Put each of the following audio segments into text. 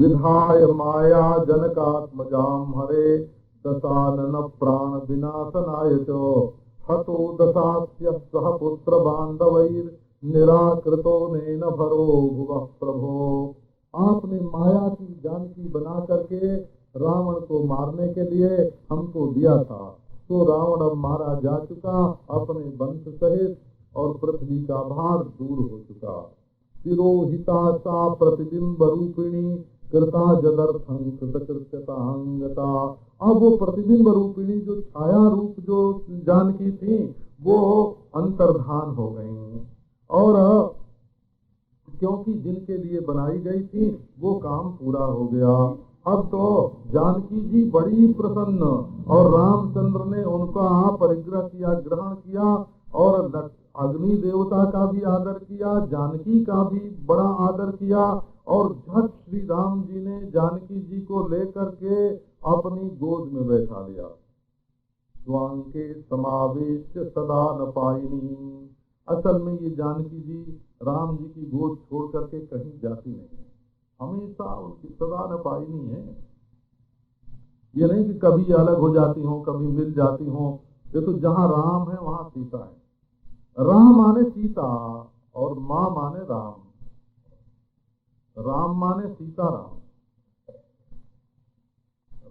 विधाय माया जनकात्मजाम हरे दशानन प्राण विनाशनाय च हतो दशास्य सह पुत्र बांधवैर निराकृतो नैन भरो भुवः प्रभो। आपने माया की जानकी बना करके रावण को मारने के लिए हमको दिया था, तो रावण अब मारा जा चुका अपने वंश सहित और पृथ्वी का भार दूर हो चुका। तिरोहिता सा प्रतिबिंब रूपिणी कृता जदर्थं कृतकृत्यतांगता। अब वो प्रतिबिंब रूपिणी जो छाया रूप जो जानकी थी वो अंतर्धान हो गई, और क्योंकि जिनके लिए बनाई गई थी वो काम पूरा हो गया। अब तो जानकी जी बड़ी प्रसन्न, और रामचंद्र ने उनका परिग्रह किया, ग्रहण किया, और अग्नि देवता का भी आदर किया, जानकी का भी बड़ा आदर किया, और झट श्री राम जी ने जानकी जी को लेकर के अपनी गोद में बैठा लिया। स्वांके समावेश सदा न पाइनी। असल में ये जानकी जी राम जी की गोद छोड़ करके कहीं जाती नहीं, हमेशा उनकी सदा न पाइनी है। ये नहीं कि कभी अलग हो जाती हो, कभी मिल जाती हो। ये तो जहाँ राम है वहाँ सीता है। राम माने सीता और माँ माने राम। राम माने सीता राम।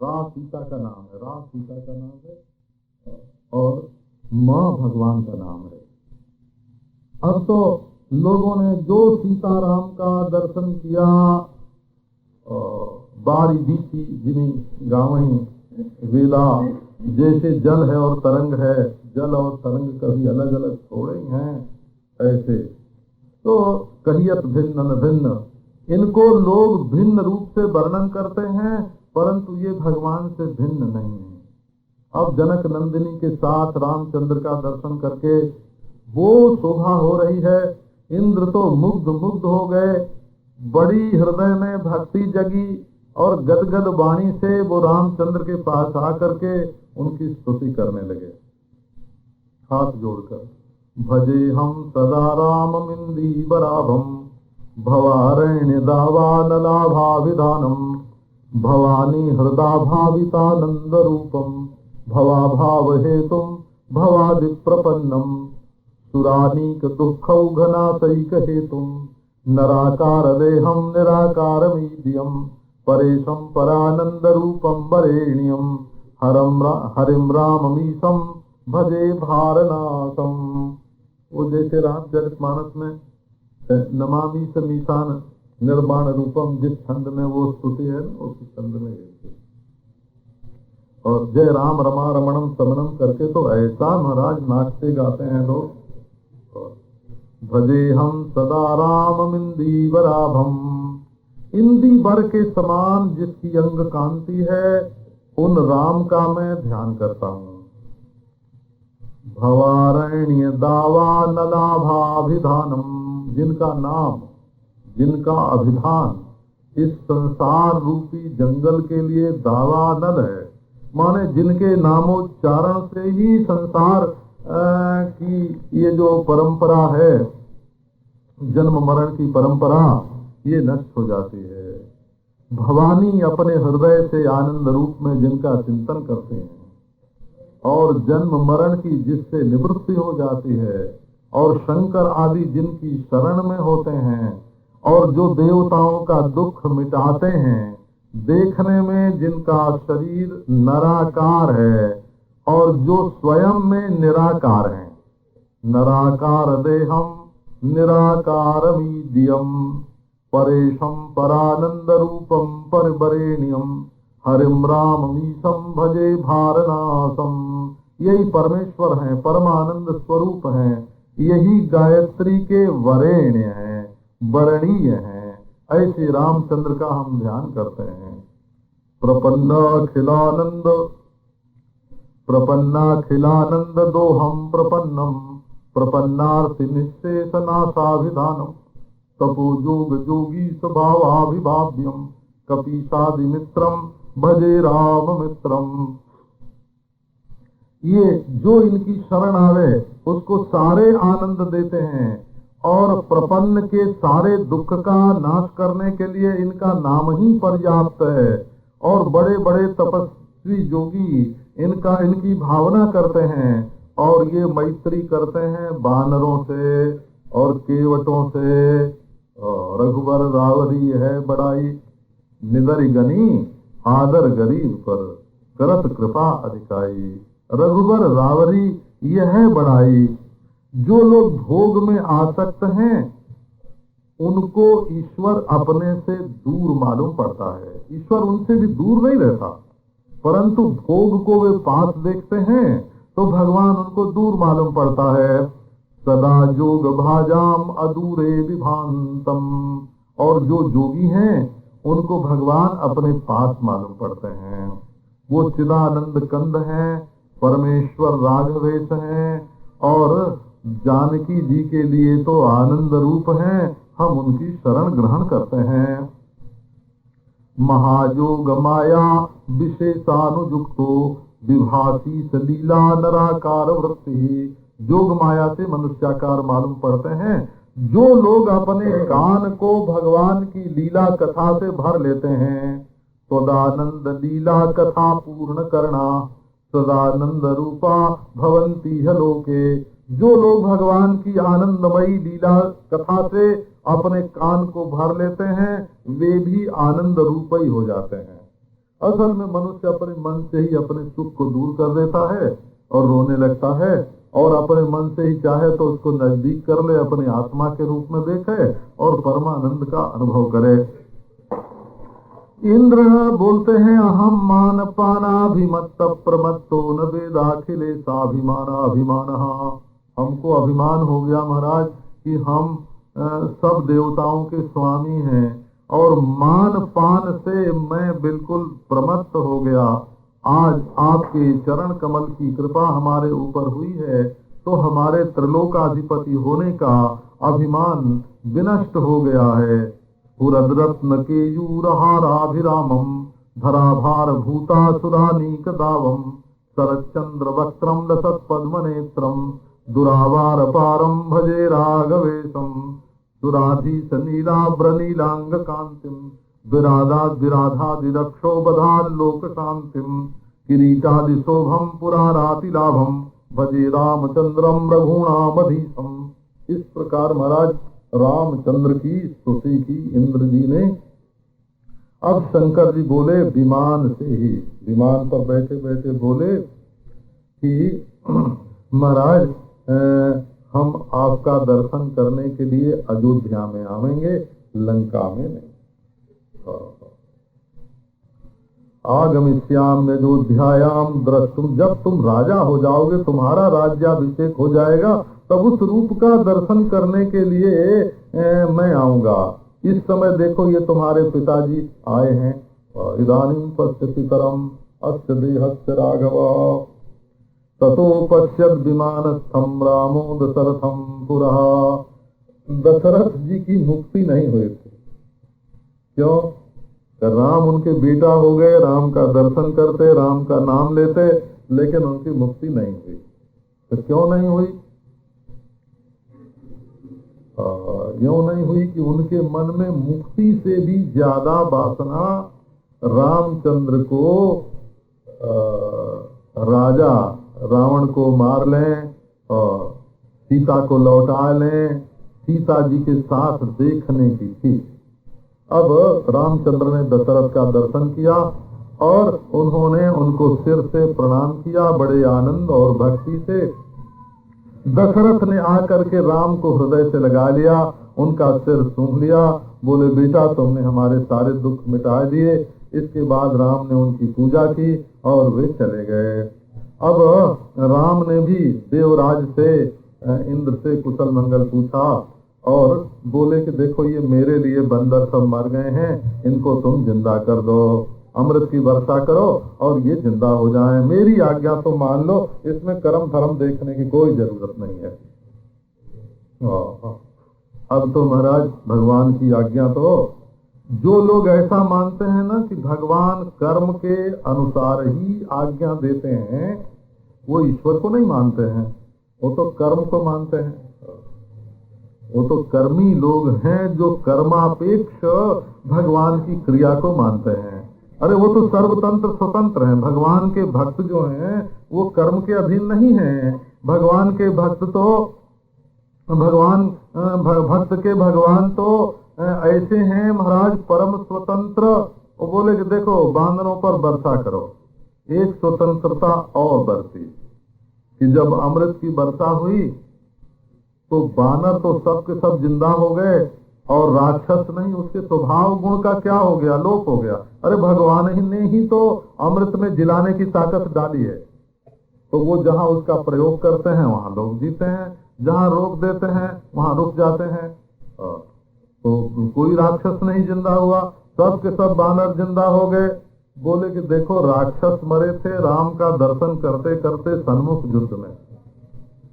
रा सीता का नाम है, रा सीता का नाम है, और माँ भगवान का नाम है। अब तो लोगों ने जो सीताराम का दर्शन किया, बारी बीती जिनी गावही वेला, जैसे जल है और तरंग है, जल और तरंग कभी अलग अलग थोड़े हैं, ऐसे तो कहियत भिन्न न भिन्न। इनको लोग भिन्न रूप से वर्णन करते हैं, परंतु ये भगवान से भिन्न नहीं है। अब जनक नंदिनी के साथ रामचंद्र का दर्शन करके वो शोभा हो रही है। इंद्र तो मुग्ध मुग्ध हो गए, बड़ी हृदय में भक्ति जगी, और गदगद वाणी से वो रामचंद्र के पास आकर के उनकी स्तुति करने लगे, हाथ जोड़कर। भजे हम सदा राममिन्दीवराभं भवारण्य दावानलाभा विधानम भवानी हृदा भावितानंद रूपम भवा भाव हेतुम भवादि प्रपन्नम सुरानीक दुःखौघनाशैक हेतुम नराकार देहम निराकारमीद्यम परेशम परानंद रूपम वरेण्यम हरिम राममीशम भजे भारनासम। वो जैसे रामचरितमानस में नमामि समीशान निर्माण रूपम, जिस छंद में वो स्तुति है ना, उस छंद में और जय राम रमा रमणम समनम करके तो ऐसा महाराज नाचते गाते हैं लोग। भजे हम सदा राममिन्दीवराभम, इंदीवर के समान जिसकी अंग कांति है, उन राम का मैं ध्यान करता हूँ। भवारण्य दावा नलाभाभिधानम, जिनका नाम, जिनका अभिधान इस संसार रूपी जंगल के लिए दावा नल है, माने जिनके नामोच्चारण से ही संसार की ये जो परंपरा है, जन्म मरण की परंपरा, ये नष्ट हो जाती है। भवानी अपने हृदय से आनंद रूप में जिनका चिंतन करते हैं, और जन्म मरण की जिससे निवृत्ति हो जाती है, और शंकर आदि जिनकी शरण में होते हैं, और जो देवताओं का दुख मिटाते हैं, देखने में जिनका शरीर नराकार है और जो स्वयं में निराकार है। नराकार देहम निराकारमीद्यम परेशम परानंद रूपम परिवरेण्यम हरिम राममीशम भजे भारनासम। यही परमेश्वर हैं, परमानंद स्वरूप हैं, यही गायत्री के वरेण्य हैं, वरणीय हैं। ऐसे रामचंद्र का हम ध्यान करते हैं। प्रपन्नाखिलानंद दोहम प्रपन्नम प्रपन्नार्ति निश्चेष नाशाभिधानम तपो जोग जोगी स्वभावाभिभाव्यम कपीशादि मित्रम भजे राम मित्रम। ये जो इनकी शरण आवे उसको सारे आनंद देते हैं, और प्रपन्न के सारे दुख का नाश करने के लिए इनका नाम ही पर्याप्त है। और बड़े बड़े तपस्वी योगी इनकी भावना करते हैं और ये मैत्री करते हैं वानरों से और केवटों से। रघुबर रावरी है बड़ाई, निदर गनी आदर गरीब पर, करत कृपा अधिकाई। रघुबर रावरी यह है बड़ाई। जो लोग भोग में आसक्त हैं उनको ईश्वर अपने से दूर मालूम पड़ता है। ईश्वर उनसे भी दूर नहीं रहता, परंतु भोग को वे पास देखते हैं तो भगवान उनको दूर मालूम पड़ता है। सदा जोग भाजाम अधूरे विभांतम। और जो जोगी हैं उनको भगवान अपने पास मालूम पड़ते हैं। वो चिदानंद कंद हैं, परमेश्वर राघवेश हैं और जानकी जी के लिए तो आनंद रूप हैं। हम उनकी शरण ग्रहण करते हैं। महायोग माया विशेषानुयुक्तो विभासी सलीला नराकार वृत्ति। जोग माया से मनुष्याकार मालूम पड़ते हैं। जो लोग अपने कान को भगवान की लीला कथा से भर लेते हैं। सदानंद लीला कथा पूर्ण करना सदानंद रूपा भवंती लोके। जो लोग भगवान की आनंदमयी लीला कथा से अपने कान को भर लेते हैं वे भी आनंद रूप ही हो जाते हैं। असल में मनुष्य अपने मन से ही अपने सुख को दूर कर देता है और रोने लगता है, और अपने मन से ही चाहे तो उसको नजदीक कर ले, अपने आत्मा के रूप में देखे और परमानंद का अनुभव करे। इंद्र बोलते हैं अहम मान पानाभिमत्त प्रमत्तो न वेदाखिले साभिमानाभिमान। हमको अभिमान हो गया महाराज कि हम सब देवताओं के स्वामी हैं और मान पान से मैं बिल्कुल प्रमत्त हो गया। आज आपके चरण कमल की कृपा हमारे ऊपर हुई है तो हमारे त्रिलोकाधिपति होने का अभिमान विनष्ट हो गया है। पुरद्रत्न केयूरहाराभिरामम धराभार भूतासुरानीक दावम शरच्चंद्र वक्त्रम लसत पद्मनेत्रम दुरावार पारम भजे राघवेशम। सुराधीश नीलाब्रनीलांग कांतिम विराधादिरक्षोबधालोक शांतिम किरीटादि शोभम पुरारातिलाभम भजे रामचंद्रम रघुणामधीशम। इस प्रकार महाराज रामचंद्र की स्तुति की इंद्र जी ने। अब शंकर जी बोले विमान से ही, विमान पर बैठे बैठे बोले कि महाराज हम आपका दर्शन करने के लिए अयोध्या में आवेंगे, लंका में नहीं। आगमिष्याम अयोध्यायाम द्रष्टुम। जब तुम राजा हो जाओगे, तुम्हारा राज्याभिषेक हो जाएगा, तब उस रूप का दर्शन करने के लिए मैं आऊंगा। इस समय देखो ये तुम्हारे पिताजी आए हैं। इदानीं पश्यति करम अस्य देहस्य राघव ततो पश्यत विमानस्थम रामो दशरथम पुरः। दशरथ जी की मुक्ति नहीं हुई थी। क्यों? राम उनके बेटा हो गए, राम का दर्शन करते, राम का नाम लेते, लेकिन उनकी मुक्ति नहीं हुई। तो क्यों नहीं हुई? क्यों नहीं हुई कि उनके मन में मुक्ति से भी ज्यादा वासना रामचंद्र को राजा रावण को मार लें और सीता को लौटा लें, सीता जी के साथ देखने की थी। अब रामचंद्र ने दशरथ का दर्शन किया और उन्होंने उनको सिर से प्रणाम किया बड़े आनंद और भक्ति से। दशरथ ने आकर के राम को हृदय से लगा लिया, उनका सिर सूंघ लिया, बोले बेटा तुमने हमारे सारे दुख मिटा दिए। इसके बाद राम ने उनकी पूजा की और वे चले गए। अब राम ने भी देवराज से इंद्र से कुशल मंगल पूछा और बोले कि देखो ये मेरे लिए बंदर सब मर गए हैं, इनको तुम जिंदा कर दो, अमृत की वर्षा करो और ये जिंदा हो जाएं। मेरी आज्ञा तो मान लो, इसमें कर्म धर्म देखने की कोई जरूरत नहीं है। अब तो महाराज भगवान की आज्ञा तो, जो लोग ऐसा मानते हैं ना कि भगवान कर्म के अनुसार ही आज्ञा देते हैं, वो ईश्वर को नहीं मानते हैं, वो तो कर्म को मानते हैं। वो तो कर्मी लोग हैं जो कर्मापेक्ष भगवान की क्रिया को मानते हैं। अरे वो तो सर्वतंत्र स्वतंत्र हैं। भगवान के भक्त जो हैं वो कर्म के अधीन नहीं हैं। भगवान के भक्त तो भक्त के भगवान तो ऐसे हैं महाराज, परम स्वतंत्र। वो बोले कि देखो बांदरों पर वर्षा करो। एक स्वतंत्रता और बरती कि जब अमृत की वर्षा हुई तो बानर तो सब के सब जिंदा हो गए और राक्षस नहीं, उसके स्वभाव गुण का क्या हो गया, लोप हो गया। अरे भगवान ही ने ही तो अमृत में जिलाने की ताकत डाली है। तो वो जहाँ उसका प्रयोग करते हैं वहाँ लोग जीते हैं, जहाँ रोक देते हैं वहाँ रुक जाते हैं। तो कोई राक्षस नहीं जिंदा हुआ, सब के सब बानर जिंदा हो गए। बोले कि देखो राक्षस मरे थे राम का दर्शन करते करते सन्मुख युद्ध में,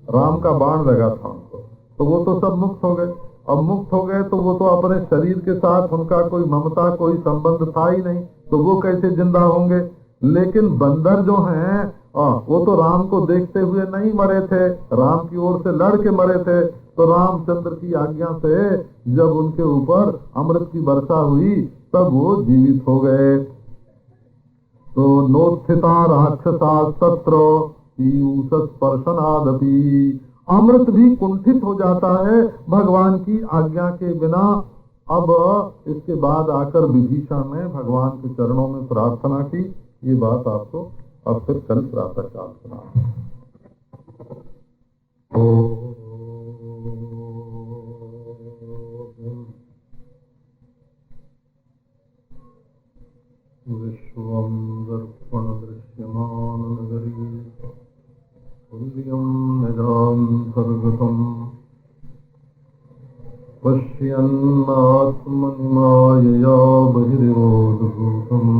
राम का बाण लगा था उनको, तो वो तो सब मुक्त हो गए। अब मुक्त हो गए तो वो तो अपने शरीर के साथ उनका कोई ममता कोई संबंध था ही नहीं, तो वो कैसे जिंदा होंगे। लेकिन बंदर जो हैं वो तो राम को देखते हुए नहीं मरे थे, राम की ओर से लड़ के मरे थे। तो रामचंद्र की आज्ञा से जब उनके ऊपर अमृत की वर्षा हुई तब वो जीवित हो गए। तो नोत्थिता राक्षसा शस्त्र स्पर्शनादपि, अमृत भी कुंठित हो जाता है भगवान की आज्ञा के बिना। अब इसके बाद आकर विभीषण ने भगवान के चरणों में प्रार्थना की। ये बात आपको अब फिर कल प्रातः काल सुना। विश्वं दर्पण दृश्यमान नगरी तुल्यं निजान्तर्गतम् पश्यन्नात्मनि मायया बहिर्बोधभूतम्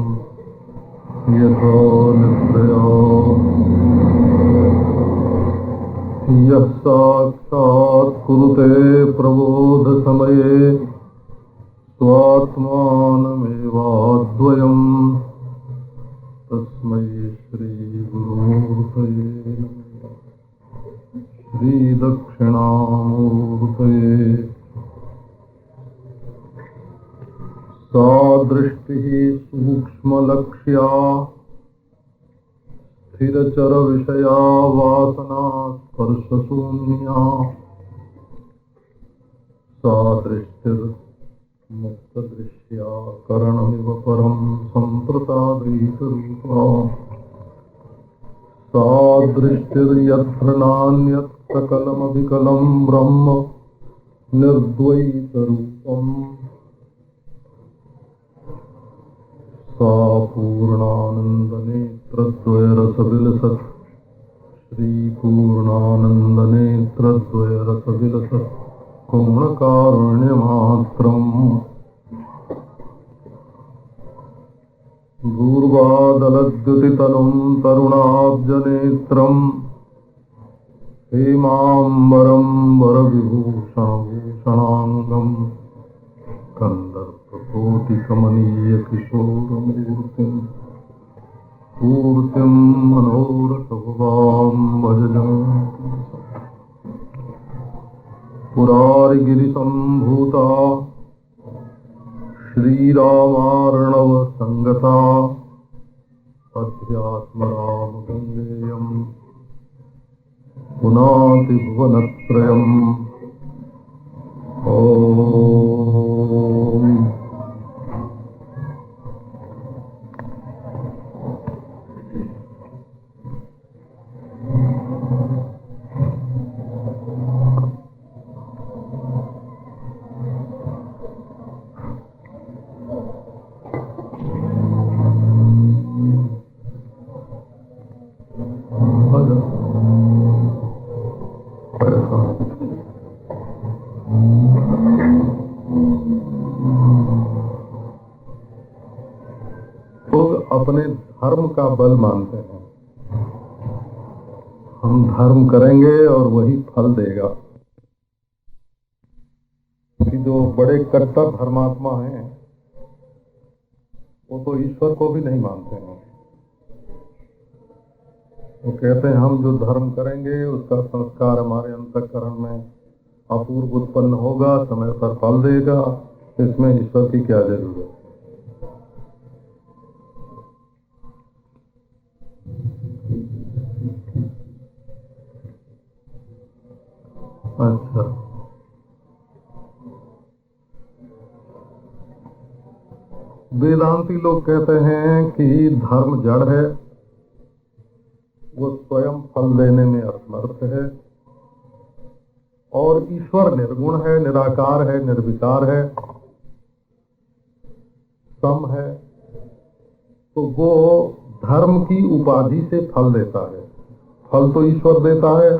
यथा निद्रया यः साक्षात् कुरुते प्रबोधसमये स्वात्मानमेवाद्वयम् तस्मै श्रीगुरुमूर्तये नमः। श्रीदक्षिणामूर्तये सा दृष्टिः सूक्ष्मलक्ष्या स्थिरचरविषया वासना स्पर्शशून्या सा दृष्टिर्मुक्तदृश्या करणमिव परं सम्प्रसादैकरूपा सा दृष्टिर्यत्र नान्यत् सकलमविकलं ब्रह्म निर्द्वैतरूपम् सा पूर्णानन्दनेत्रद्वयरसविलसत् श्रीपूर्णानन्दनेत्रद्वयरसविलसत् पूर्णकारुण्यमात्रम् दूर्वादलद्युतितनुं तरुणाब्जनेत्रम् हेमाम्बरं वरविभूषणभूषणाङ्गम् कन्दर्पकोटिकमनीयकिशोरमूर्तिम् पूर्तिं मनोरथभुवां भजजामि। पुरारिगिरिसम्भूता श्रीरामार्णवसङ्गता अध्यात्मरामगङ्गेयम् पुनाति भुवनत्रयम्। ओम अपने धर्म का बल मानते हैं, हम धर्म करेंगे और वही फल देगा। कि जो बड़े कट्टर धर्मात्मा हैं वो तो ईश्वर को भी नहीं मानते हैं। वो कहते हैं हम जो धर्म करेंगे उसका संस्कार हमारे अंतःकरण में अपूर्व उत्पन्न होगा, समय पर फल देगा, इसमें ईश्वर की क्या जरूरत। अच्छा, वेदांती लोग कहते हैं कि धर्म जड़ है, वो स्वयं फल देने में असमर्थ है, और ईश्वर निर्गुण है, निराकार है, निर्विकार है, सम है, तो वो धर्म की उपाधि से फल देता है। फल तो ईश्वर देता है,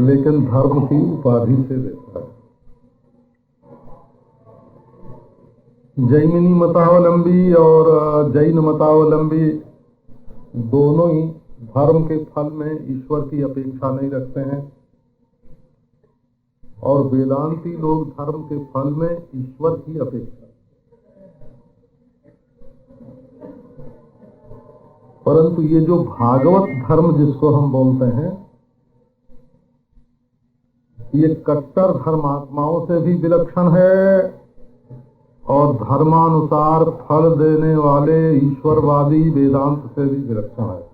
लेकिन धर्म की उपाधि से देता है। जैमिनी मतावलंबी और जैन मतावलंबी दोनों ही धर्म के फल में ईश्वर की अपेक्षा नहीं रखते हैं, और वेदांती लोग धर्म के फल में ईश्वर की अपेक्षा। परंतु ये जो भागवत धर्म जिसको हम बोलते हैं, ये कट्टर धर्मात्माओं से भी विलक्षण है, और धर्मानुसार फल देने वाले ईश्वरवादी वेदांत से भी विलक्षण है।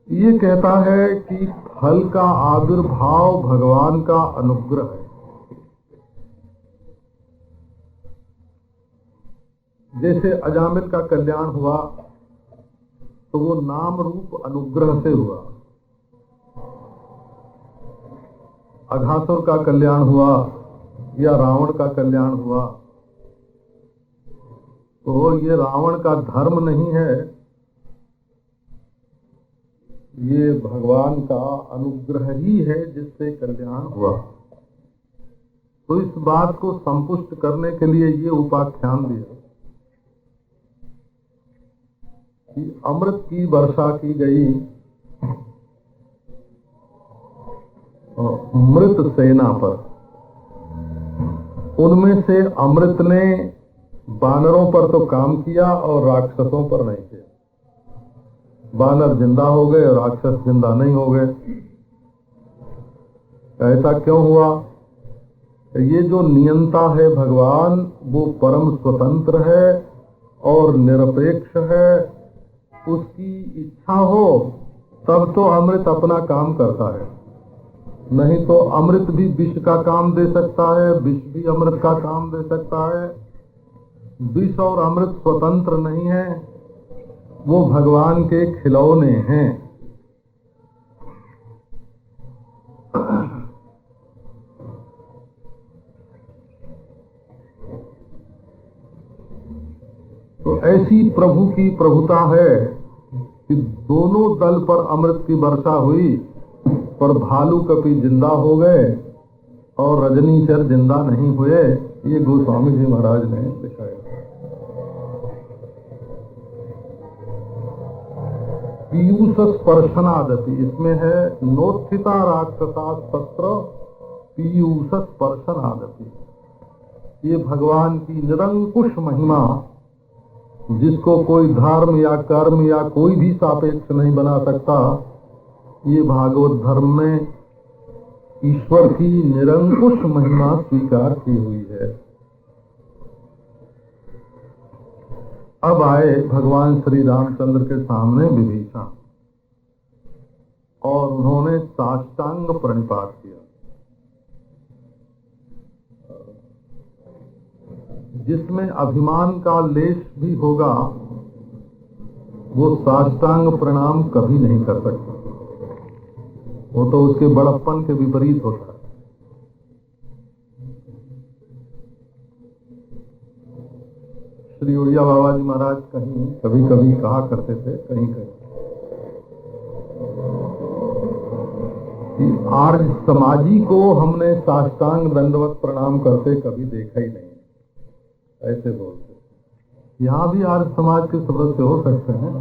ये कहता है कि फल का आविर्भाव भगवान का अनुग्रह है। जैसे अजामिल का कल्याण हुआ तो वो नाम रूप अनुग्रह से हुआ, अघासुर का कल्याण हुआ या रावण का कल्याण हुआ तो ये रावण का धर्म नहीं है, ये भगवान का अनुग्रह ही है जिससे कल्याण हुआ। तो इस बात को संपुष्ट करने के लिए ये उपाख्यान दिया कि अमृत की वर्षा की गई मृत सेना पर, उनमें से अमृत ने बानरों पर तो काम किया और राक्षसों पर नहीं किया। बानर जिंदा हो गए और राक्षस जिंदा नहीं हो गए। ऐसा क्यों हुआ? ये जो नियंता है भगवान, वो परम स्वतंत्र है और निरपेक्ष है। उसकी इच्छा हो तब तो अमृत अपना काम करता है, नहीं तो अमृत भी विष का काम दे सकता है, विष भी अमृत का काम दे सकता है। विष और अमृत स्वतंत्र नहीं है, वो भगवान के खिलौने हैं। तो ऐसी प्रभु की प्रभुता है कि दोनों दल पर अमृत की वर्षा हुई, पर भालू कपि जिंदा हो गए और रजनीशर जिंदा नहीं हुए। ये गोस्वामी जी महाराज ने दिखाया। पीयूष स्पर्शनादपि, इसमें है नोत्थिता राक्षसा सत्र पीयूष स्पर्शनादपि। ये भगवान की निरंकुश महिमा, जिसको कोई धर्म या कर्म या कोई भी सापेक्ष नहीं बना सकता, ये भागवत धर्म में ईश्वर की निरंकुश महिमा स्वीकार की हुई है। अब आए भगवान श्री रामचंद्र के सामने विभीषण, और उन्होंने साष्टांग प्रणिपात किया। जिसमें अभिमान का लेश भी होगा वो साष्टांग प्रणाम कभी नहीं कर सकता, वो तो उसके बड़प्पन के विपरीत होता है। श्री उड़िया बाबा जी महाराज कहीं कभी कभी कहा करते थे, कहीं कहीं कि आर्य समाजी को हमने साष्टांग दंडवत प्रणाम करते कभी देखा ही नहीं, ऐसे बोलते। यहाँ भी आर्य समाज के सदस्य हो सकते हैं,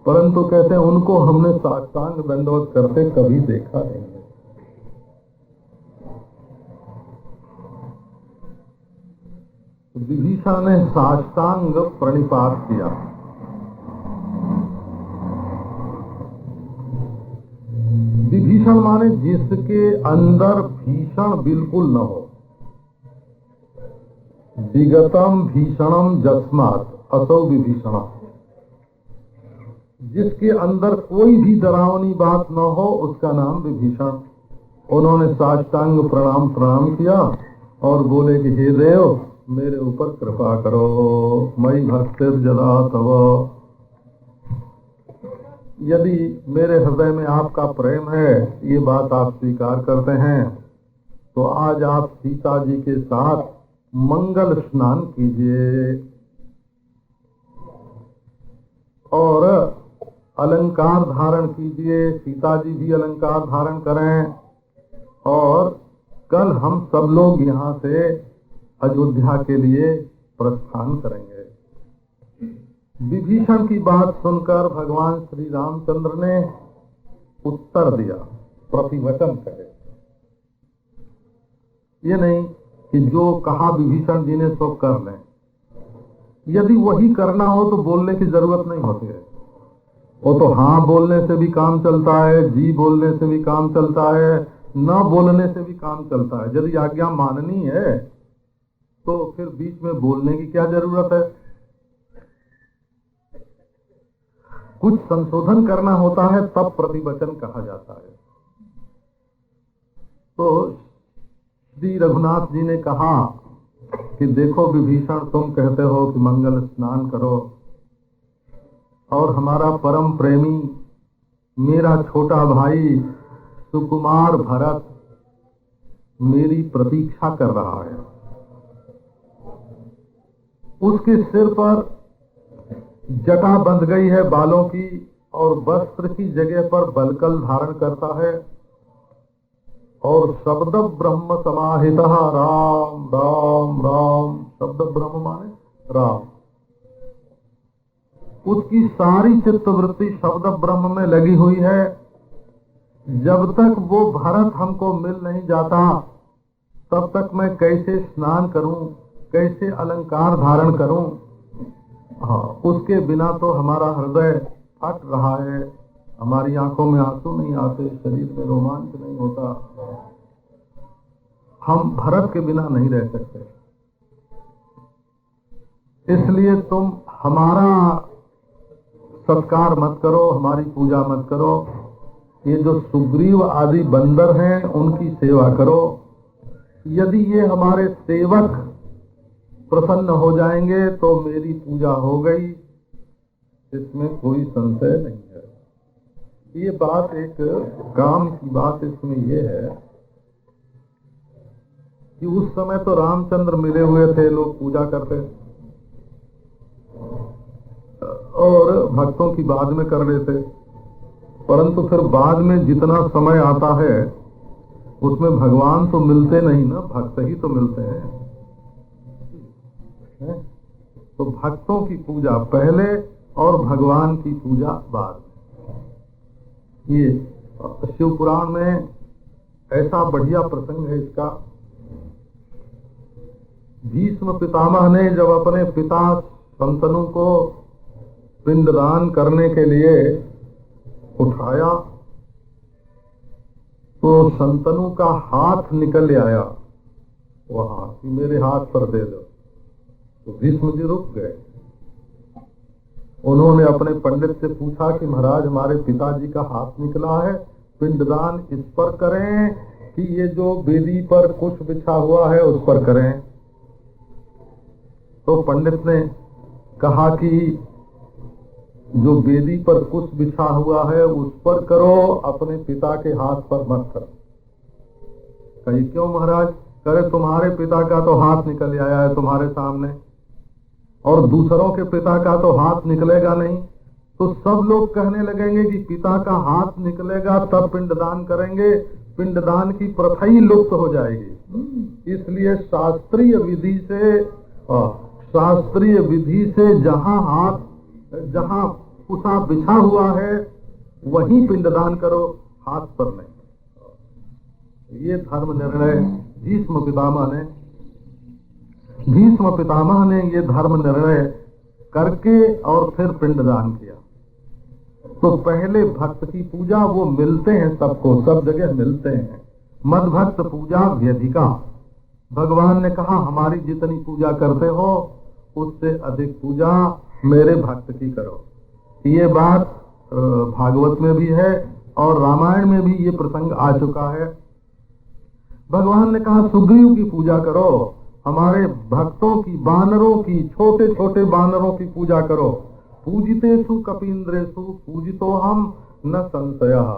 परंतु कहते हैं उनको हमने साष्टांग दंडवत करते कभी देखा नहीं है। विभीषण ने साष्टांग प्रणिपात किया। विभीषण माने जिसके अंदर भीषण बिल्कुल न हो। विगतम भीषणम जस्मात् असौ विभीषण, जिसके अंदर कोई भी डरावनी बात न हो उसका नाम विभीषण। उन्होंने साष्टांग प्रणाम किया और बोले कि हे देव मेरे ऊपर कृपा करो, मई भक्तिर जदा तव। यदि मेरे हृदय में आपका प्रेम है, ये बात आप स्वीकार करते हैं, तो आज आप सीता जी के साथ मंगल स्नान कीजिए और अलंकार धारण कीजिए, सीता जी भी अलंकार धारण करें, और कल हम सब लोग यहाँ से अयोध्या के लिए प्रस्थान करेंगे। विभीषण की बात सुनकर भगवान श्री रामचंद्र ने उत्तर दिया, प्रतिवचन करे। ये नहीं कि जो कहा विभीषण जी ने सो कर लें। यदि वही करना हो तो बोलने की जरूरत नहीं होती है। वो तो हाँ बोलने से भी काम चलता है, जी बोलने से भी काम चलता है, न बोलने से भी काम चलता है। यदि आज्ञा माननी है तो फिर बीच में बोलने की क्या जरूरत है। कुछ संशोधन करना होता है तब प्रतिवचन कहा जाता है। तो श्री रघुनाथ जी ने कहा कि देखो विभीषण, तुम कहते हो कि मंगल स्नान करो, और हमारा परम प्रेमी मेरा छोटा भाई सुकुमार भरत मेरी प्रतीक्षा कर रहा है। उसके सिर पर जटा बंध गई है बालों की, और वस्त्र की जगह पर बलकल धारण करता है, और शब्द ब्रह्म समाहितः राम राम राम, शब्द ब्रह्म माने राम। उसकी सारी चित्तवृत्ति शब्द ब्रह्म में लगी हुई है। जब तक वो भरत हमको मिल नहीं जाता तब तक मैं कैसे स्नान करूं, कैसे अलंकार धारण करूं। हाँ, उसके बिना तो हमारा हृदय फट रहा है, हमारी आंखों में आंसू नहीं आते, शरीर में रोमांच नहीं होता। हम भरत के बिना नहीं रह सकते। इसलिए तुम हमारा सत्कार मत करो, हमारी पूजा मत करो। ये जो सुग्रीव आदि बंदर हैं उनकी सेवा करो। यदि ये हमारे सेवक प्रसन्न हो जाएंगे तो मेरी पूजा हो गई, इसमें कोई संशय नहीं है। ये बात एक काम की बात इसमें ये है कि उस समय तो रामचंद्र मिले हुए थे, लोग पूजा करते और भक्तों की बाद में कर लेते, परंतु फिर बाद में जितना समय आता है उसमें भगवान तो मिलते नहीं ना, भक्त ही तो मिलते हैं। तो भक्तों की पूजा पहले और भगवान की पूजा बाद में। ये शिव पुराण में ऐसा बढ़िया प्रसंग है इसका। भीष्म पितामह ने जब अपने पिता शंतनु को पिंडदान करने के लिए उठाया तो शंतनु का हाथ निकल आया वहां कि मेरे हाथ पर दे दो। तो भीष्म जी रुक गए। उन्होंने अपने पंडित से पूछा कि महाराज हमारे पिताजी का हाथ निकला है, पिंडदान इस पर करें कि ये जो वेदी पर कुश बिछा हुआ है उस पर करें। तो पंडित ने कहा कि जो वेदी पर कुश बिछा हुआ है उस पर करो, अपने पिता के हाथ पर मत करो। कही क्यों महाराज? करे तुम्हारे पिता का तो हाथ निकल आया है तुम्हारे सामने, और दूसरों के पिता का तो हाथ निकलेगा नहीं। तो सब लोग कहने लगेंगे कि पिता का हाथ निकलेगा तब पिंडदान करेंगे, पिंडदान की प्रथा ही लुप्त हो जाएगी। इसलिए शास्त्रीय विधि से जहाँ कुशा बिछा हुआ है वहीं पिंडदान करो, हाथ पर नहीं। ये धर्म निर्णय भीष्म पितामह ने ये धर्म निर्णय करके और फिर पिंडदान किया। तो पहले भक्त की पूजा वो मिलते हैं सबको, सब जगह मिलते हैं। मद भक्त पूजा व्यधिका, भगवान ने कहा हमारी जितनी पूजा करते हो उससे अधिक पूजा मेरे भक्त की करो। ये बात भागवत में भी है और रामायण में भी ये प्रसंग आ चुका है। भगवान ने कहा सुग्रीव की पूजा करो, हमारे भक्तों की, बानरों की, छोटे छोटे बानरों की पूजा करो। पूजितेषु कपीन्द्रेषु पूजितो हम न संशयः,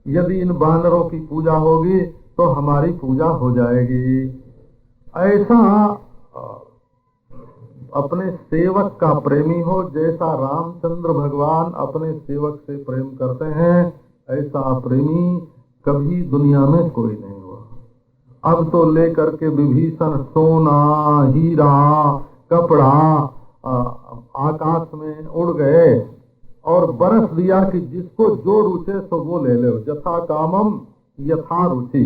यदि इन बानरों की पूजा होगी तो हमारी पूजा हो जाएगी। ऐसा अपने सेवक का प्रेमी हो, जैसा रामचंद्र भगवान अपने सेवक से प्रेम करते हैं, ऐसा प्रेमी कभी दुनिया में कोई नहीं हुआ। अब तो लेकर के विभीषण सोना, हीरा, कपड़ा आकाश में उड़ गए और बरस दिया कि जिसको जो रुचे सो वो ले लो, यथा कामम यथा रुचि।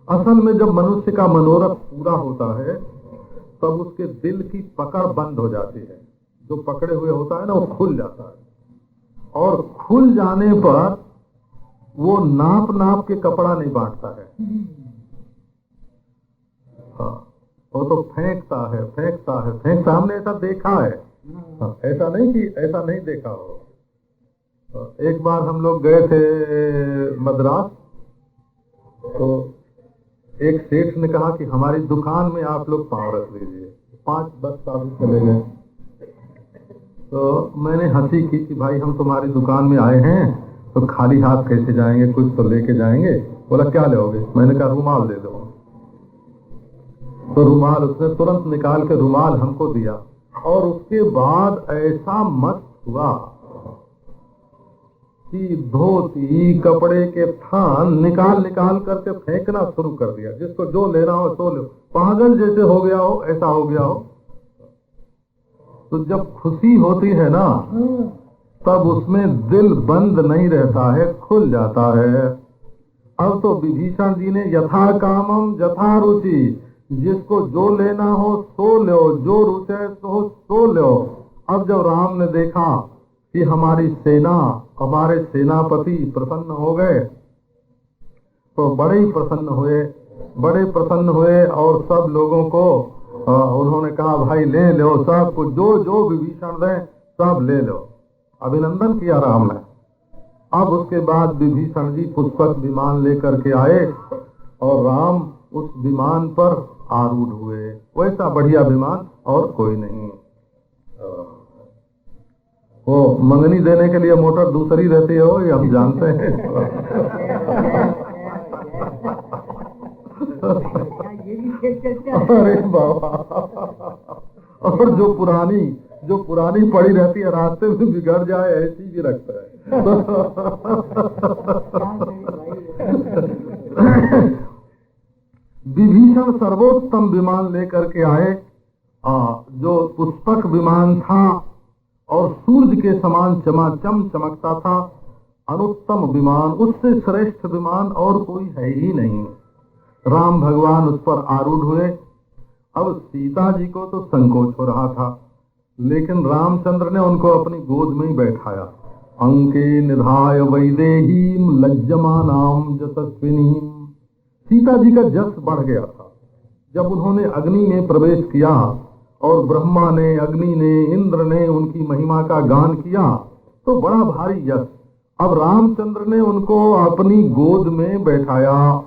असल में जब मनुष्य का मनोरथ पूरा होता है तब उसके दिल की पकड़ बंद हो जाती है। जो पकड़े हुए होता है ना वो खुल जाता है, और खुल जाने पर वो नाप नाप के कपड़ा नहीं बांटता है। हाँ, वो तो फेंकता है, फेंकता है, फेंकता। हमने ऐसा देखा है। हाँ, ऐसा नहीं कि ऐसा नहीं देखा हो। एक बार हम लोग गए थे मद्रास, तो एक सेठ ने कहा कि हमारी दुकान में आप लोग पांव रख लीजिए। 5-10 साल चले गए। तो मैंने हंसी की कि भाई हम तुम्हारी दुकान में आए हैं तो खाली हाथ कैसे जाएंगे, कुछ तो लेके जाएंगे। बोला क्या लोगे? मैंने कहा रुमाल दे दो। तो रुमाल उसने तुरंत निकाल के रुमाल हमको दिया, और उसके बाद ऐसा मत हुआ कि धोती, कपड़े के थान निकाल निकाल करके फेंकना शुरू कर दिया। जिसको जो लेना हो सो लो, पागल जैसे हो गया हो, ऐसा हो गया हो। तो जब खुशी होती है ना तब उसमें दिल बंद नहीं रहता है, खुल जाता है। अब तो विभीषण जी ने यथा कामम यथा रुचि, जिसको जो लेना हो सो लो, जो रुचे सो लो। अब जब राम ने देखा कि हमारी सेना, हमारे सेनापति प्रसन्न हो गए तो बड़े ही प्रसन्न हुए, बड़े प्रसन्न हुए। और सब लोगों को उन्होंने कहा भाई ले लो, सबको जो जो विभीषण दे सब ले लो। अभिनंदन किया राम ने। अब उसके बाद विभीषण जी पुष्पक विमान लेकर के आए और राम उस विमान पर आरूढ़ हुए। वैसा बढ़िया विमान और कोई नहीं। वो मंगनी देने के लिए मोटर दूसरी रहती है, वो ये हम जानते हैं। अरे बाबा, और जो पुरानी पड़ी रहती है, रास्ते में बिगड़ जाए ऐसी भी रखता है। विभीषण सर्वोत्तम विमान लेकर के आए, जो पुष्पक विमान था और सूर्य के समान चमाचम चमकता था। अनुत्तम विमान, उससे श्रेष्ठ विमान और कोई है ही नहीं। राम भगवान उस पर आरूढ़ हुए। अब सीता जी को तो संकोच हो रहा था, लेकिन रामचंद्र ने उनको अपनी गोद में ही बैठाया। अंके निधाय वैदेहीम लज्जमानाम यशस्विनीम। सीता जी का जस बढ़ गया था। जब उन्होंने अग्नि में प्रवेश किया और ब्रह्मा ने, अग्नि ने, इंद्र ने उनकी महिमा का गान किया तो बड़ा भारी यश। अब रामचंद्र ने उनको अपनी गोद में बैठाया।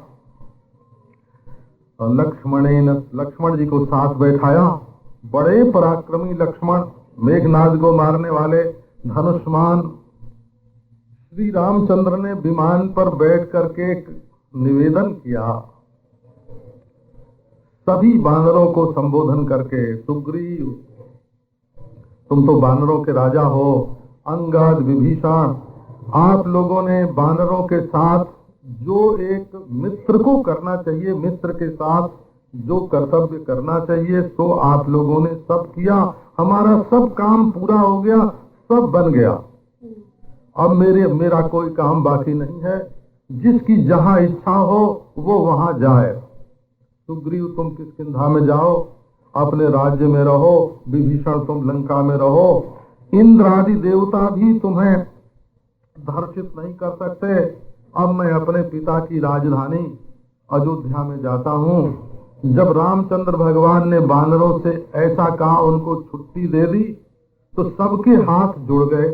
लक्ष्मण जी को साथ बैठाया। बड़े पराक्रमी लक्ष्मण, मेघनाद को मारने वाले धनुष्मान। श्री रामचंद्र ने विमान पर बैठ करके निवेदन किया, सभी बानरों को संबोधन करके, सुग्रीव तुम तो बानरों के राजा हो, अंगद, विभीषण, आप लोगों ने बानरों के साथ जो एक मित्र को करना चाहिए, मित्र के साथ जो कर्तव्य करना चाहिए तो आप लोगों ने सब किया। हमारा सब काम पूरा हो गया, सब बन गया। अब मेरा कोई काम बाकी नहीं है। जिसकी जहां इच्छा हो वो वहां जाए। सुग्रीव तुम किष्किंधा में जाओ, अपने राज्य में रहो। विभीषण तुम लंका में रहो। इंद्र आदि देवता भी तुम्हें धर्षित नहीं कर सकते। अब मैं अपने पिता की राजधानी अयोध्या में जाता हूँ। जब रामचंद्र भगवान ने बानरों से ऐसा कहा, उनको छुट्टी दे दी, तो सबके हाथ जुड़ गए।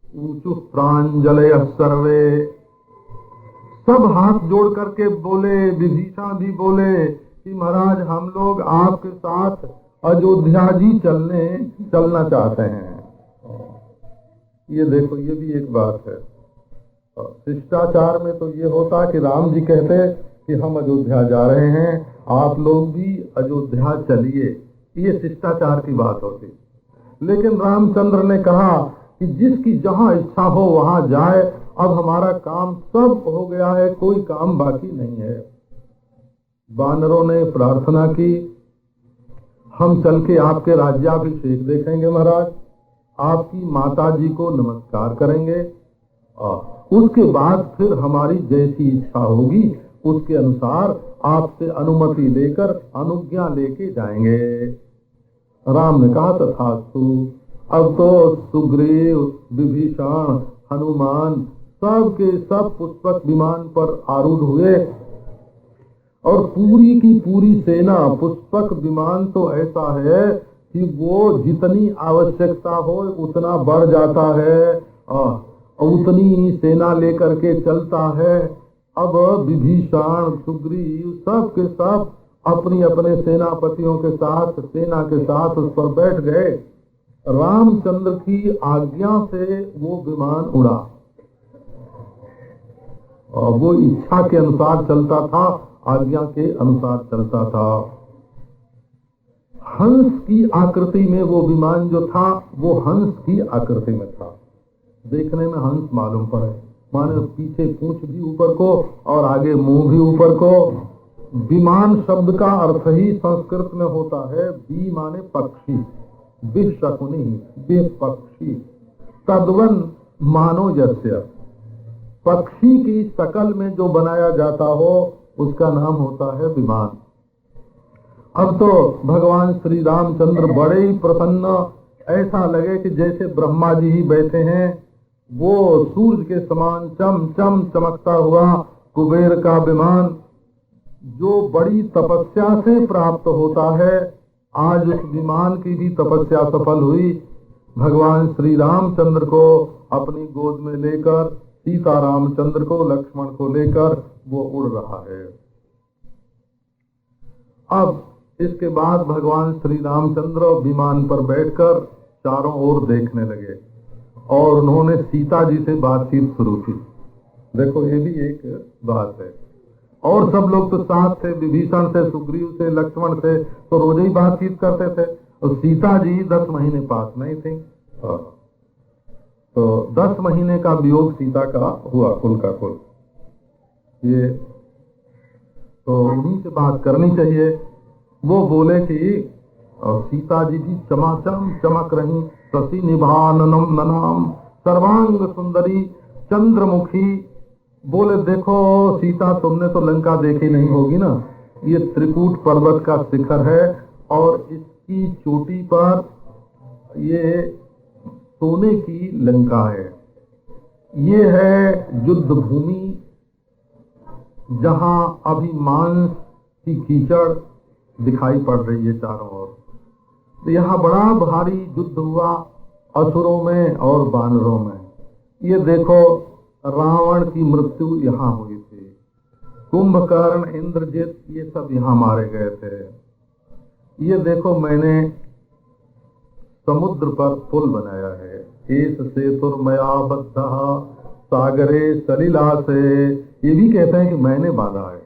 ऊंचु प्रांजलय सर्वे, सब हाथ जोड़ करके बोले, विभीषण भी बोले कि महाराज हम लोग आपके साथ अयोध्या जी चलना चाहते हैं। ये देखो, ये भी एक बात है। शिष्टाचार में तो ये होता कि राम जी कहते कि हम अयोध्या जा रहे हैं, आप लोग भी अयोध्या चलिए, ये शिष्टाचार की बात होती। लेकिन रामचंद्र ने कहा कि जिसकी जहां इच्छा हो वहां जाए, अब हमारा काम सब हो गया है, कोई काम बाकी नहीं है। बानरों ने प्रार्थना की, हम चल के आपके राज्याभिषेक देखेंगे महाराज, आपकी माता जी को नमस्कार करेंगे, उसके बाद फिर हमारी जैसी इच्छा होगी उसके अनुसार आपसे अनुमति लेकर अनुज्ञा लेके जाएंगे। राम ने कहा तथास्तु। अब तो सुग्रीव, विभीषण, हनुमान सब के सब पुष्पक विमान पर आरूढ़ हुए और पूरी की पूरी सेना, पुष्पक विमान तो ऐसा है कि वो जितनी आवश्यकता हो उतना बढ़ जाता है, उतनी ही सेना लेकर के चलता है। अब विभीषण, सुग्रीव सब के सब अपनी अपने सेनापतियों के साथ, सेना के साथ उस पर बैठ गए। रामचंद्र की आज्ञा से वो विमान उड़ा और वो इच्छा के अनुसार चलता था, आज्ञा के अनुसार चलता था। हंस की आकृति में वो विमान जो था वो हंस की आकृति में था। देखने में हंस मालूम पड़े, माने पीछे पूंछ भी ऊपर को और आगे मुंह भी ऊपर को। विमान शब्द का अर्थ ही संस्कृत में होता है बी माने पक्षी, विशकुनि, वे पक्षी। तद्वन मानो जस्य, पक्षी की शकल में जो बनाया जाता हो उसका नाम होता है विमान। अब तो भगवान श्री रामचंद्र बड़े ही प्रसन्न, ऐसा लगे कि जैसे ब्रह्मा जी ही बैठे हैं। वो सूरज के समान चम चम चमकता हुआ कुबेर का विमान जो बड़ी तपस्या से प्राप्त होता है, आज उस विमान की भी तपस्या सफल हुई। भगवान श्री रामचंद्र को अपनी गोद में लेकर, सीता रामचंद्र को, लक्ष्मण को लेकर वो उड़ रहा है। अब इसके बाद भगवान श्री रामचंद्र विमान पर बैठकर चारों ओर देखने लगे और उन्होंने सीता जी से बातचीत शुरू की। देखो ये भी एक बात है। और सब लोग तो साथ थे, विभीषण से, सुग्रीव से, लक्ष्मण से तो रोज ही बातचीत करते थे। और सीता जी 10 महीने पास नहीं थी, तो 10 महीने का वियोग सीता का हुआ, कुल का कुल। ये तो उन्हीं से बात करनी चाहिए। वो बोले कि सीता जी भी चमाचम चमक रही, शशि निभाननम ननाम सर्वांग सुंदरी चंद्रमुखी। बोले देखो सीता, तुमने तो लंका देखी नहीं होगी ना, ये त्रिकूट पर्वत का शिखर है और इसकी चोटी पर ये सोने की लंका है। ये है युद्ध भूमि जहां अभी मांस की कीचड़ दिखाई पड़ रही है चारों ओर। तो यहाँ बड़ा भारी युद्ध हुआ असुरों में और बानरों में। ये देखो रावण की मृत्यु यहाँ हुई थी, कुंभकर्ण, इंद्रजित ये सब यहाँ मारे गए थे। ये देखो मैंने समुद्र पर पुल बनाया है, एस सेतुर्मया बद्धः सागरे सलिला से। ये भी कहते हैं कि मैंने बांधा है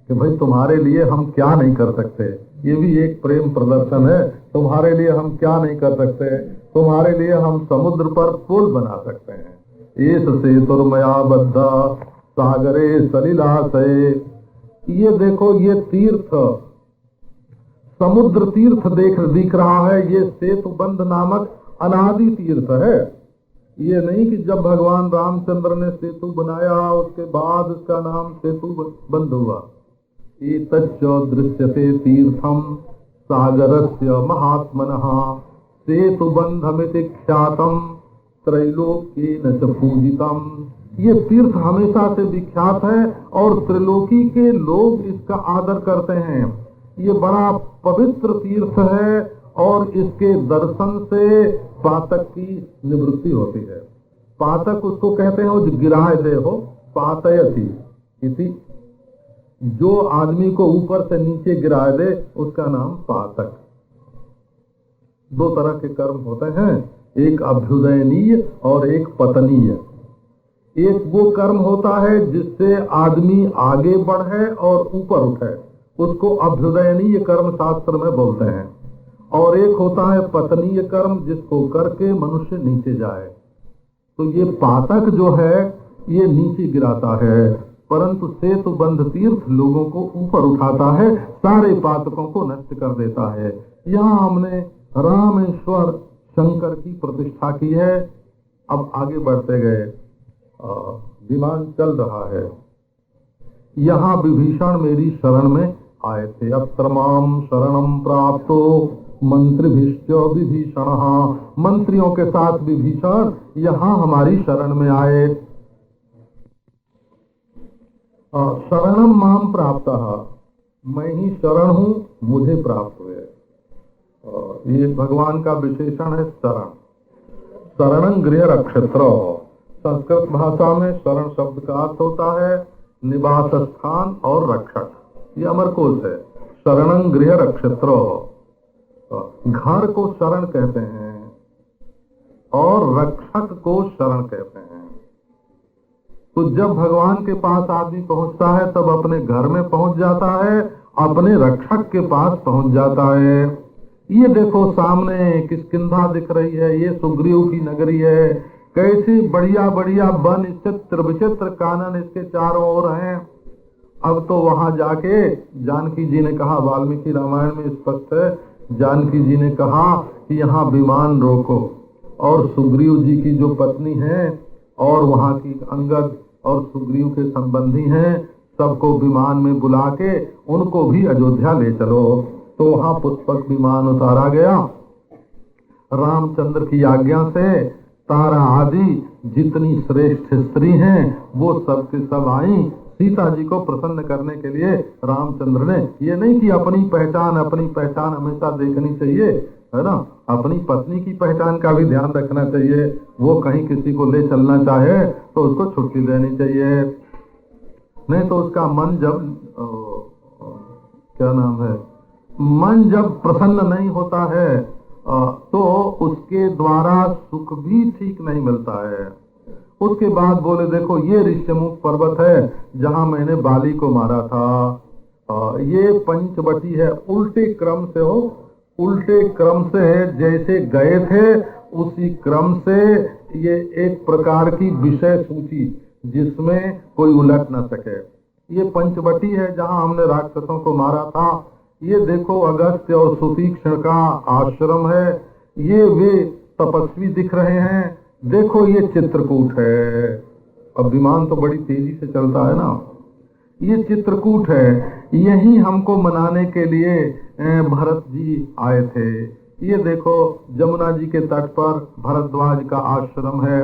कि भाई तुम्हारे लिए हम क्या नहीं कर सकते। ये भी एक प्रेम प्रदर्शन है, तुम्हारे लिए हम क्या नहीं कर सकते, तुम्हारे लिए हम समुद्र पर पुल बना सकते हैं। एस सेतुर्मया बद्धः सागरे सलिला से। ये देखो ये तीर्थ, समुद्र तीर्थ दिख रहा है, ये सेतुबंध नामक अनादि तीर्थ है। ये नहीं कि जब भगवान रामचंद्र ने सेतु बनाया उसके बाद उसका नाम सेतु बंध हुआ। एतच्च दृश्यते तीर्थम सागरस्य महात्मनः सेतु बंधमिति ख्यातम त्रैलोक्येन च पूजितम। ये तीर्थ हमेशा से विख्यात है और त्रिलोकी के लोग इसका आदर करते हैं। ये बड़ा पवित्र तीर्थ है और इसके दर्शन से पातक की निवृत्ति होती है। पातक उसको कहते हैं जो गिराए दे हो, पातयति इति, जो आदमी को ऊपर से नीचे गिराए दे उसका नाम पातक। दो तरह के कर्म होते हैं, एक अभ्युदयनीय और एक पतनीय। एक वो कर्म होता है जिससे आदमी आगे बढ़े और ऊपर उठे, उसको अभ्युदयनीय कर्म शास्त्र में बोलते हैं। और एक होता है पतनीय कर्म जिसको करके मनुष्य नीचे जाए। तो ये पातक जो है ये नीचे गिराता है, परंतु सेतु बंध तीर्थ लोगों को ऊपर उठाता है, सारे पातकों को नष्ट कर देता है। यहाँ हमने रामेश्वर शंकर की प्रतिष्ठा की है। अब आगे बढ़ते गए, विमान चल रहा है। यहाँ विभीषण मेरी शरण में आए थे। अब तमाम शरणम प्राप्तो मंत्रिभिश्च विभीषण, मंत्रियों के साथ विभीषण यहाँ हमारी शरण में आए। शरणम माम प्राप्त, मैं ही शरण हूँ, मुझे प्राप्त हुए। ये भगवान का विशेषण है शरण। शरणं गृह रक्षत्र, संस्कृत भाषा में शरण शब्द का अर्थ होता है निवास स्थान और रक्षक। ये अमरकोश है। शरणं गृह रक्षत्र, घर को शरण कहते हैं और रक्षक को शरण कहते हैं। तो जब भगवान के पास आदमी पहुंचता है तब अपने घर में पहुंच जाता है, अपने रक्षक के पास पहुंच जाता है। ये देखो सामने किष्किंधा दिख रही है, ये सुग्रीव की नगरी है। कैसी बढ़िया बढ़िया वन चित्र विचित्र कानन इसके चारों ओर हैं। अब तो वहां जाके जानकी जी ने कहा, वाल्मीकि रामायण में स्पष्ट है, जानकी जी ने कहा कि यहाँ विमान रोको, और सुग्रीव जी की जो पत्नी है और वहाँ की अंगद और सुग्रीव के संबंधी हैं, सबको विमान में बुला के उनको भी अयोध्या ले चलो। तो वहाँ पुष्पक विमान उतारा गया। रामचंद्र की आज्ञा से तारा आदि जितनी श्रेष्ठ स्त्री हैं वो सब के सब आई सीता जी को प्रसन्न करने के लिए। रामचंद्र ने ये नहीं कि अपनी पहचान हमेशा देखनी चाहिए, है ना, अपनी पत्नी की पहचान का भी ध्यान रखना चाहिए। वो कहीं किसी को ले चलना चाहे तो उसको छुट्टी देनी चाहिए, नहीं तो उसका मन जब मन जब प्रसन्न नहीं होता है तो उसके द्वारा सुख भी ठीक नहीं मिलता है। उसके बाद बोले देखो ये ऋष्यमुख पर्वत है जहाँ मैंने बाली को मारा था। ये पंचवटी है, उल्टे क्रम से हो, उल्टे क्रम से जैसे गए थे उसी क्रम से ये एक प्रकार की विषय सूची जिसमें कोई उलट न सके। ये पंचवटी है जहाँ हमने राक्षसों को मारा था। ये देखो अगस्त्य और सुतीक्षण का आश्रम है। ये वे तपस्वी दिख रहे हैं। देखो ये चित्रकूट है। अब विमान तो बड़ी तेजी से चलता है ना। ये चित्रकूट है, यही हमको मनाने के लिए भरत जी आए थे। ये देखो जमुना जी के तट पर भरद्वाज का आश्रम है।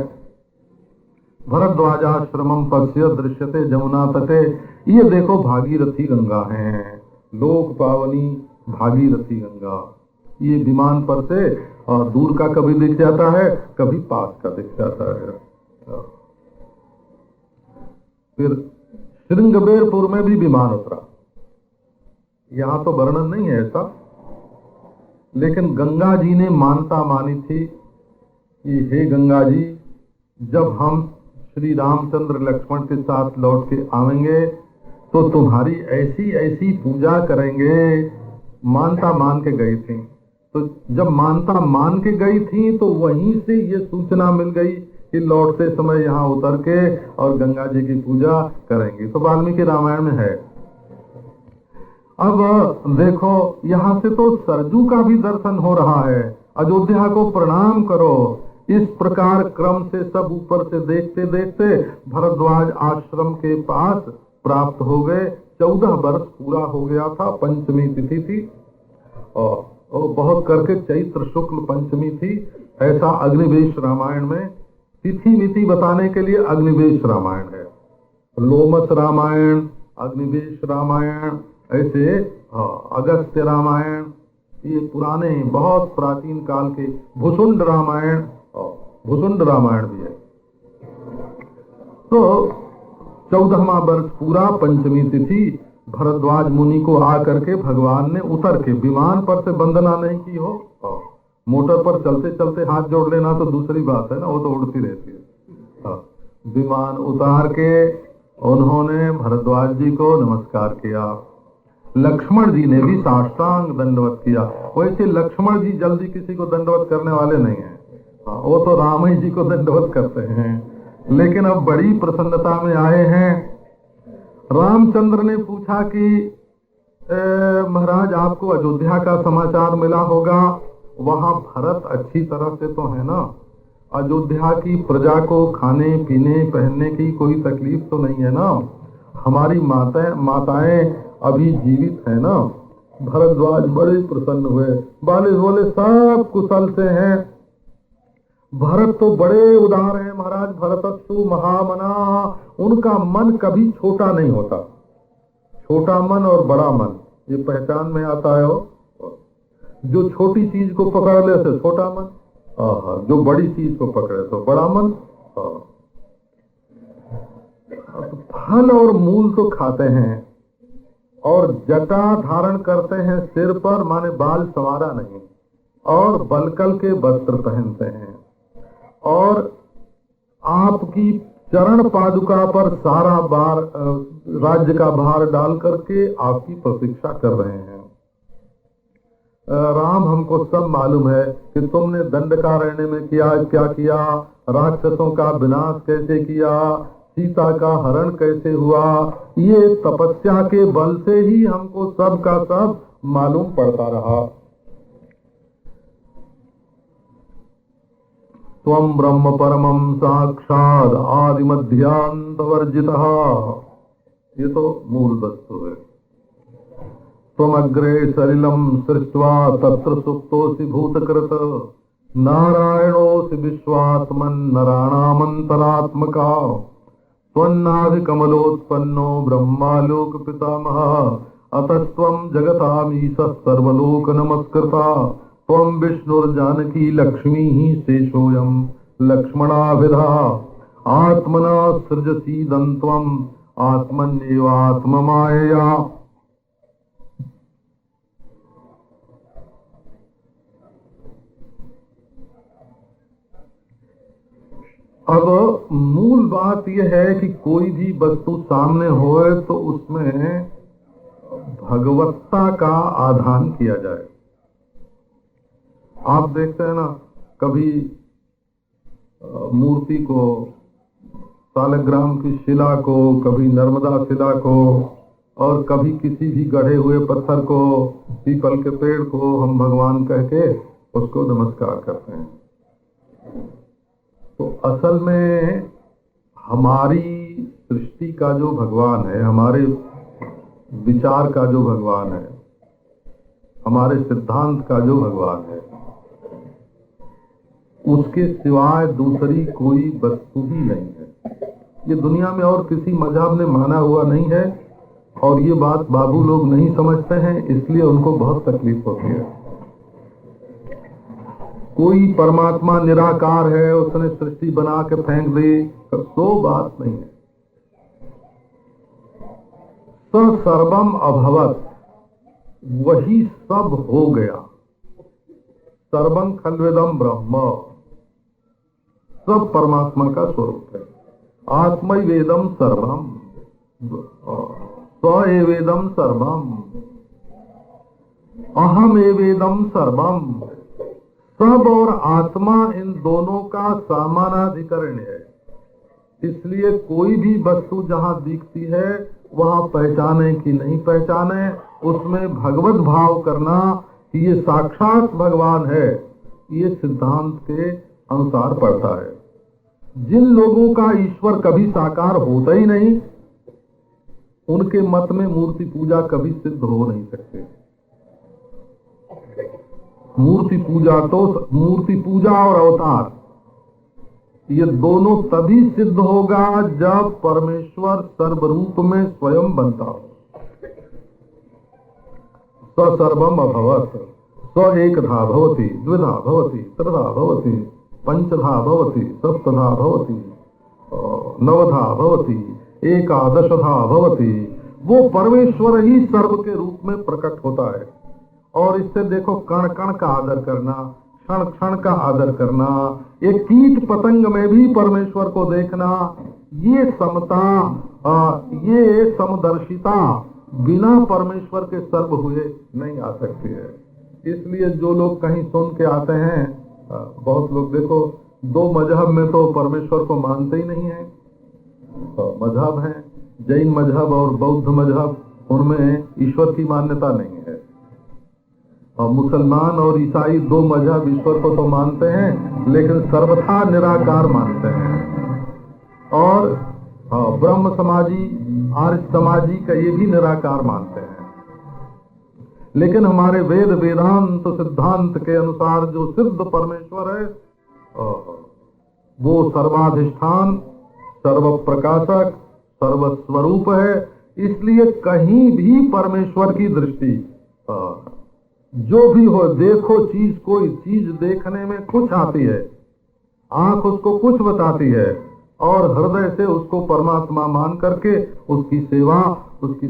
भरद्वाज आश्रमम पश्य दृश्यते जमुना तटे। ये देखो भागीरथी गंगा है, लोक पावनी भागीरथी गंगा। ये विमान पर से दूर का कभी दिख जाता है, कभी पास का दिख जाता है। फिर श्रृंगबेरपुर में भी विमान उतरा। यहाँ तो वर्णन नहीं है ऐसा, लेकिन गंगा जी ने मानता मानी थी कि हे गंगा जी, जब हम श्री रामचंद्र लक्ष्मण के साथ लौट के आवेंगे तो तुम्हारी ऐसी ऐसी पूजा करेंगे। मानता मान के गई थी। तो जब मानता मान के गई थी तो वहीं से ये सूचना मिल गई कि लौटते समय यहाँ उतर के और गंगा जी की पूजा करेंगे। तो वाल्मीकि रामायण में है। अब देखो यहाँ से तो सरजू का भी दर्शन हो रहा है। अयोध्या को प्रणाम करो। इस प्रकार क्रम से सब ऊपर से देखते देखते भरद्वाज आश्रम के पास प्राप्त हो गए। 14 वर्ष पूरा हो गया था, पंचमी तिथि थी। और बहुत करके चैत्र शुक्ल पंचमी थी, ऐसा अग्निवेश रामायण में तिथि मिति बताने के लिए अग्निवेश रामायण है। लोमस रामायण, अग्निवेश रामायण, ऐसे अगस्त्य रामायण, ये पुराने बहुत प्राचीन काल के। भुसुंड रामायण, भुसुंड रामायण भी है। तो 14वां वर्ष पूरा, पंचमी तिथि, भरद्वाज मुनि को आकर के भगवान ने उतर के, विमान पर से वंदना नहीं की हो, मोटर पर चलते चलते हाथ जोड़ लेना तो दूसरी बात है ना, वो तो उड़ती रहती है। विमान उतार के उन्होंने भरद्वाज जी को नमस्कार किया। लक्ष्मण जी ने भी साष्टांग दंडवत किया। वैसे लक्ष्मण जी जल्दी किसी को दंडवत करने वाले नहीं हैं, वो तो राम जी को दंडवत करते हैं, लेकिन अब बड़ी प्रसन्नता में आए हैं। रामचंद्र ने पूछा कि महाराज आपको अयोध्या का समाचार मिला होगा, वहां भरत अच्छी तरह से तो है ना, अयोध्या की प्रजा को खाने पीने पहनने की कोई तकलीफ तो नहीं है ना, हमारी माताएं अभी जीवित है ना। भरद्वाज बड़े प्रसन्न हुए, बोले सब कुशल से हैं। भरत तो बड़े उदार हैं महाराज, भरतस्तु महामना, उनका मन कभी छोटा नहीं होता। छोटा मन और बड़ा मन ये पहचान में आता है। जो छोटी चीज को पकड़ ले तो छोटा मन, जो बड़ी चीज को पकड़े तो बड़ा मन। फल और मूल तो खाते हैं, और जटा धारण करते हैं सिर पर, माने बाल संवारा नहीं, और बलकल के वस्त्र पहनते हैं, और आपकी चरण पादुका पर सारा राज्य का भार डाल करके आपकी प्रतीक्षा कर रहे हैं। राम हमको सब मालूम है कि तुमने दंडकारण्य में क्या किया, राक्षसों का विनाश कैसे किया, सीता का हरण कैसे हुआ, ये तपस्या के बल से ही हमको सब का सब मालूम पड़ता रहा। त्वं ब्रह्म परमं साक्षात् आदि मध्यांत वर्जितः, ये तो मूल वस्तु है। त्वमग्रे सलिलं सृष्ट्वा तत्र सुप्तोऽसि भूतकृत, नारायणोऽसि विश्वात्मन् नराणामन्तरात्मका, त्वन्नाभि कमलोत्पन्नो ब्रह्मालोक पितामहः, अतस्त्वं जगतामीशः सर्वलोक नमस्कृता, त्वं विष्णुर्जानकी लक्ष्मीः शेषोऽयं लक्ष्मणाभिधा, आत्मना सृजसीदं त्वं आत्मन्येवात्ममायया। अब मूल बात यह है कि कोई भी वस्तु सामने होए तो उसमें भगवत्ता का आधान किया जाए। आप देखते हैं ना, कभी मूर्ति को, सालग्राम की शिला को, कभी नर्मदा शिला को, और कभी किसी भी गढ़े हुए पत्थर को, पीपल के पेड़ को हम भगवान कह के उसको नमस्कार करते हैं। तो असल में हमारी सृष्टि का जो भगवान है, हमारे विचार का जो भगवान है, हमारे सिद्धांत का जो भगवान है, उसके सिवाय दूसरी कोई वस्तु ही नहीं है। ये दुनिया में और किसी मजहब ने माना हुआ नहीं है, और ये बात बाबू लोग नहीं समझते हैं, इसलिए उनको बहुत तकलीफ होती है। कोई परमात्मा निराकार है, उसने सृष्टि बना के फेंक दी, तो बात नहीं है। स सर्वम अभवत, वही सब हो गया। सर्वं खल्विदं ब्रह्म, सब परमात्मा का स्वरूप है। आत्मैवेदं सर्वम, स एवेदं सर्वम, अहम एवेदं सर्वम। सब और आत्मा इन दोनों का समानाधिकरण है। इसलिए कोई भी वस्तु जहाँ दिखती है वहाँ पहचाने कि नहीं पहचाने, उसमें भगवत भाव करना कि ये साक्षात भगवान है, ये सिद्धांत के अनुसार पड़ता है। जिन लोगों का ईश्वर कभी साकार होता ही नहीं, उनके मत में मूर्ति पूजा कभी सिद्ध हो नहीं सकते। मूर्ति पूजा और अवतार ये दोनों तभी सिद्ध होगा जब परमेश्वर सर्वरूप में स्वयं बनता हो। स सर्वम अभवत, स एकधा भवति, द्विधा भवति, त्रिधा भवति, पंचधा भवति, सप्तधा भवति, नवधा भवति, एकादशधा भवति। वो परमेश्वर ही सर्व के रूप में प्रकट होता है। और इससे देखो कण कण का आदर करना, क्षण क्षण का आदर करना, एक कीट पतंग में भी परमेश्वर को देखना, ये समता, ये समदर्शिता बिना परमेश्वर के सर्व हुए नहीं आ सकती है। इसलिए जो लोग कहीं सुन के आते हैं, बहुत लोग देखो दो मजहब में तो परमेश्वर को मानते ही नहीं है। तो मजहब है जैन मजहब और बौद्ध मजहब, उनमें ईश्वर की मान्यता नहीं है। और मुसलमान और ईसाई दो मजहब ईश्वर को तो मानते हैं लेकिन सर्वथा निराकार मानते हैं। और ब्रह्म समाजी, आर्य समाजी का ये भी निराकार मानते हैं। लेकिन हमारे वेद वेदांत सिद्धांत के अनुसार जो सिद्ध परमेश्वर है वो सर्वाधिष्ठान, सर्व प्रकाशक, सर्वस्वरूप है। इसलिए कहीं भी परमेश्वर की दृष्टि जो भी हो, देखो चीज, कोई चीज देखने में कुछ आती है, आंख उसको कुछ बताती है और हृदय से उसको परमात्मा मान करके उसकी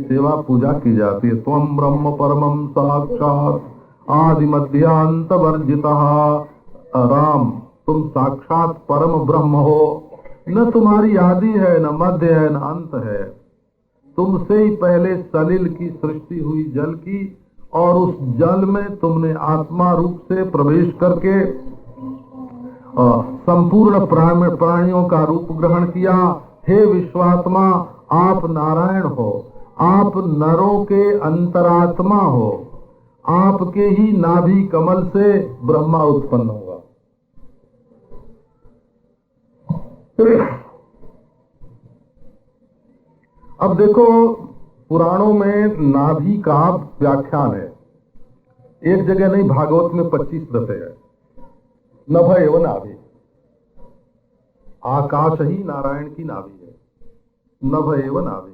सेवा पूजा की जाती है। त्वम ब्रह्म परमं साक्षात आदि मध्यांत वर्जितः। राम, तुम साक्षात परम ब्रह्म हो, न तुम्हारी आदि है, न मध्य है, न अंत है। तुमसे ही पहले सलिल की सृष्टि हुई जल की, और उस जल में तुमने आत्मा रूप से प्रवेश करके संपूर्ण प्राणियों का रूप ग्रहण किया। हे विश्वात्मा, आप नारायण हो, आप नरों के अंतरात्मा हो, आपके ही नाभि कमल से ब्रह्मा उत्पन्न होगा। अब देखो पुराणों में नाभि का व्याख्यान है, एक जगह नहीं, भागवत में 25 दफे है। नभ एवं नाभि, आकाश ही नारायण की नाभि है। नभ एवं नाभि,